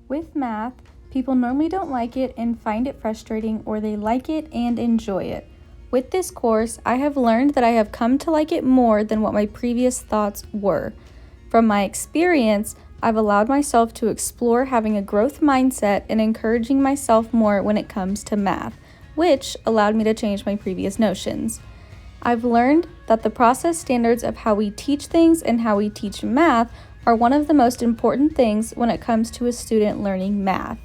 With math, people normally don't like it and find it frustrating, or they like it and enjoy it. With this course, I have learned that I have come to like it more than what my previous thoughts were. From my experience, I've allowed myself to explore having a growth mindset and encouraging myself more when it comes to math, which allowed me to change my previous notions. I've learned that the process standards of how we teach things and how we teach math are one of the most important things when it comes to a student learning math.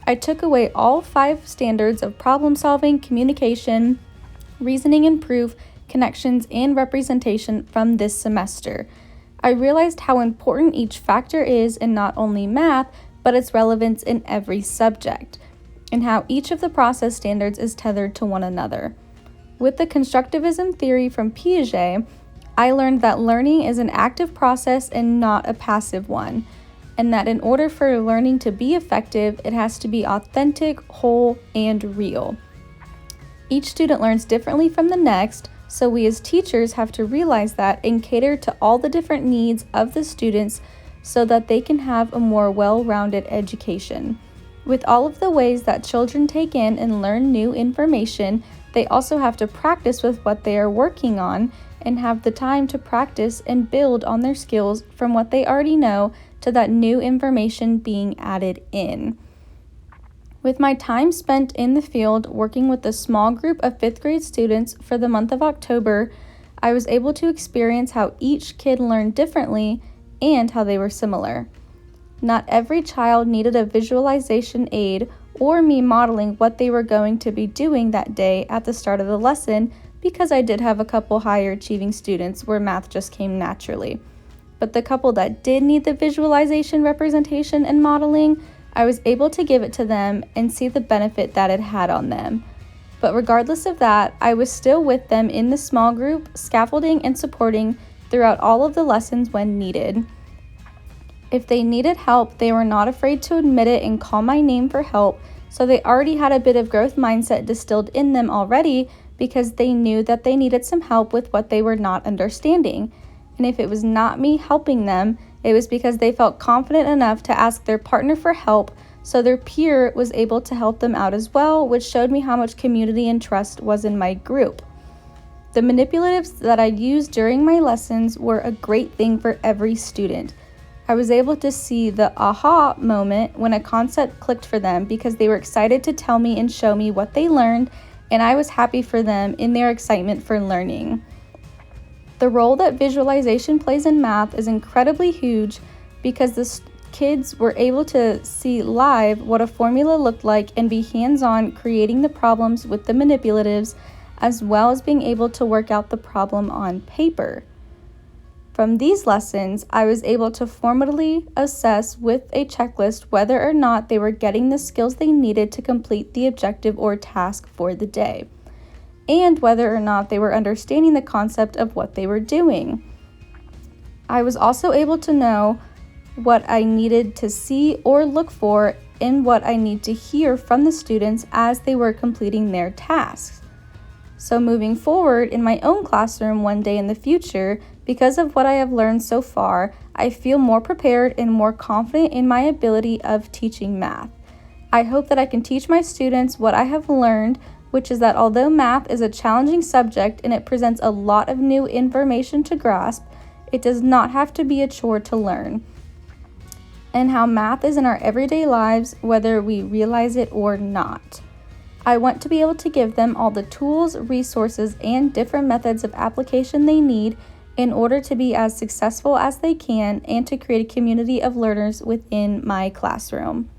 I took away all 5 standards of problem solving, communication, reasoning and proof, connections, and representation from this semester. I realized how important each factor is in not only math, but its relevance in every subject, and how each of the process standards is tethered to one another. With the constructivism theory from Piaget, I learned that learning is an active process and not a passive one, and that in order for learning to be effective, it has to be authentic, whole, and real. Each student learns differently from the next, so we as teachers have to realize that and cater to all the different needs of the students so that they can have a more well-rounded education. With all of the ways that children take in and learn new information, they also have to practice with what they are working on and have the time to practice and build on their skills from what they already know to that new information being added in. With my time spent in the field working with a small group of 5th grade students for the month of October, I was able to experience how each kid learned differently and how they were similar. Not every child needed a visualization aid or me modeling what they were going to be doing that day at the start of the lesson, because I did have a couple higher achieving students where math just came naturally. But the couple that did need the visualization, representation, and modeling, I was able to give it to them and see the benefit that it had on them. But regardless of that, I was still with them in the small group, scaffolding and supporting throughout all of the lessons when needed. If they needed help, they were not afraid to admit it and call my name for help, so they already had a bit of growth mindset distilled in them already because they knew that they needed some help with what they were not understanding. And if it was not me helping them, it was because they felt confident enough to ask their partner for help, so their peer was able to help them out as well, which showed me how much community and trust was in my group. The manipulatives that I used during my lessons were a great thing for every student. I was able to see the aha moment when a concept clicked for them because they were excited to tell me and show me what they learned, and I was happy for them in their excitement for learning. The role that visualization plays in math is incredibly huge because the kids were able to see live what a formula looked like and be hands-on creating the problems with the manipulatives, as well as being able to work out the problem on paper. From these lessons, I was able to formally assess with a checklist whether or not they were getting the skills they needed to complete the objective or task for the day, and whether or not they were understanding the concept of what they were doing. I was also able to know what I needed to see or look for and what I need to hear from the students as they were completing their tasks. So moving forward in my own classroom one day in the future, because of what I have learned so far, I feel more prepared and more confident in my ability of teaching math. I hope that I can teach my students what I have learned, which is that although math is a challenging subject and it presents a lot of new information to grasp, it does not have to be a chore to learn, and how math is in our everyday lives, whether we realize it or not. I want to be able to give them all the tools, resources, and different methods of application they need in order to be as successful as they can and to create a community of learners within my classroom.